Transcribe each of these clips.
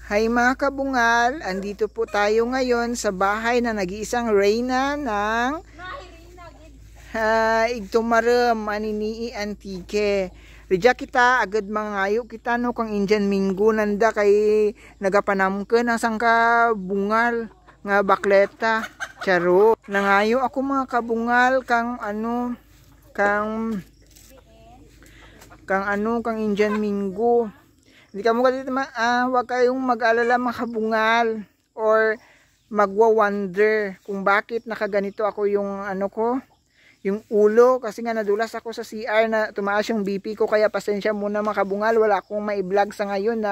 Hi mga kabungal, andito po tayo ngayon sa bahay na nag-iisang reyna ng Igtumarem Maninii Antique. Rija kita agad mangayo kita no kang Indian Minggo nanda kay nagapanamken ang sangka bungal nga bakleta. Charo. Nangayo ako mga kabungal kang Indian Minggo. Hindi ka mo wag kayong mag-alala mga kabungal or magwa-wonder kung bakit nakaganito ako yung yung ulo kasi nga nadulas ako sa CR na tumaas yung BP ko, kaya pasensya muna mga kabungal, wala akong mai-vlog sa ngayon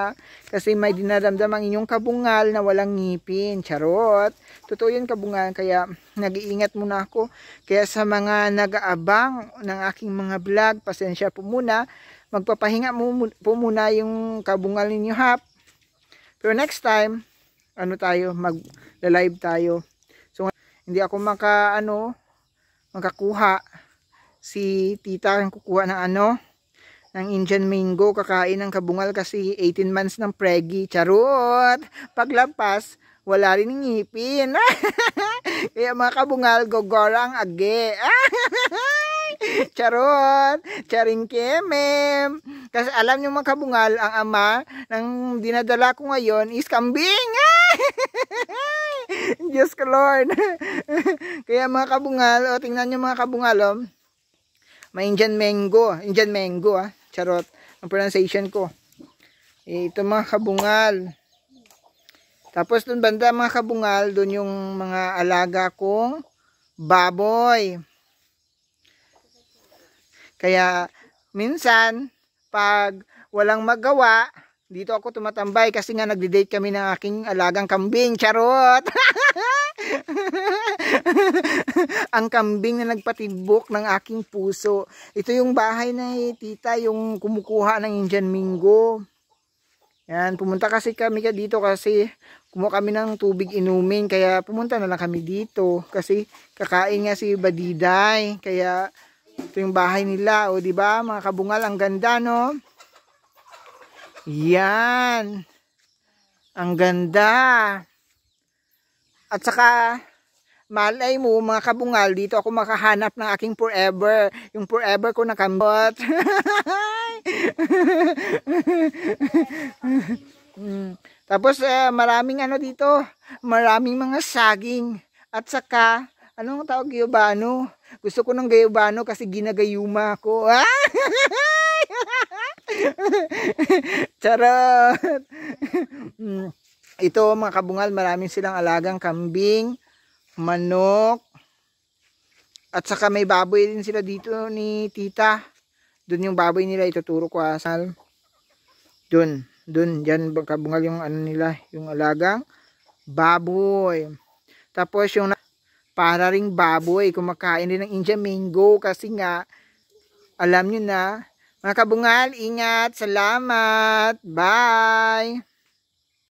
kasi may dinaramdam ang inyong kabungal na walang ngipin. Charot. Totoo yun kabungal, kaya nag-iingat muna ako. Kaya sa mga nag-aabang ng aking mga vlog, pasensya po muna. Magpapahinga po muna yung kabungal ninyo hap. Pero next time, mag-live tayo. So, hindi ako makakuha. Si tita ang kukuha ng Indian Minggo. Kakain ng kabungal kasi 18 months ng pregi. Charot! Paglampas, wala rin ng ngipin. Kaya mga kabungal, gogorang age. Charot! Charing kemem! Kasi alam nyo mga kabungal, ang ama ng dinadala ko ngayon is kambing! Diyos ko Lord! Kaya mga kabungal, tingnan nyo mga kabungal, may Indian Mango. Charot! Ang pronunciation ko. Ito mga kabungal. Tapos dun banda mga kabungal, dun yung mga alaga kong baboy. Kaya minsan pag walang magawa, dito ako tumatambay kasi nga nagde-date kami ng aking alagang kambing. Charot! Ang kambing na nagpatibok ng aking puso. Ito yung bahay na tita, yung kumukuha ng Indian Minggo. Yan, pumunta kasi kami dito kasi kumuha kami ng tubig inumin. Kaya pumunta na lang kami dito kasi kakain nga si Badiday. Kaya ito yung bahay nila, o di ba mga kabungal, ang ganda no? Yan. Ang ganda. At saka malay mo mga kabungal, dito ako makahanap ng aking forever. Yung forever ko na kambot. Tapos maraming dito, maraming mga saging. At saka anong tawag gayubano? Gusto ko ng gayubano kasi ginagayuma ko. Charot! Ito mga kabungal, maraming silang alagang kambing, manok, at saka may baboy din sila dito ni tita. Doon yung baboy nila, ituturo ko asal. Doon, dyan kabungal yung nila, yung alagang baboy. Tapos yung para ring baboy, kumakain din ng Indian Minggo kasi nga, alam nyo na, mga kabungal, ingat, salamat, bye!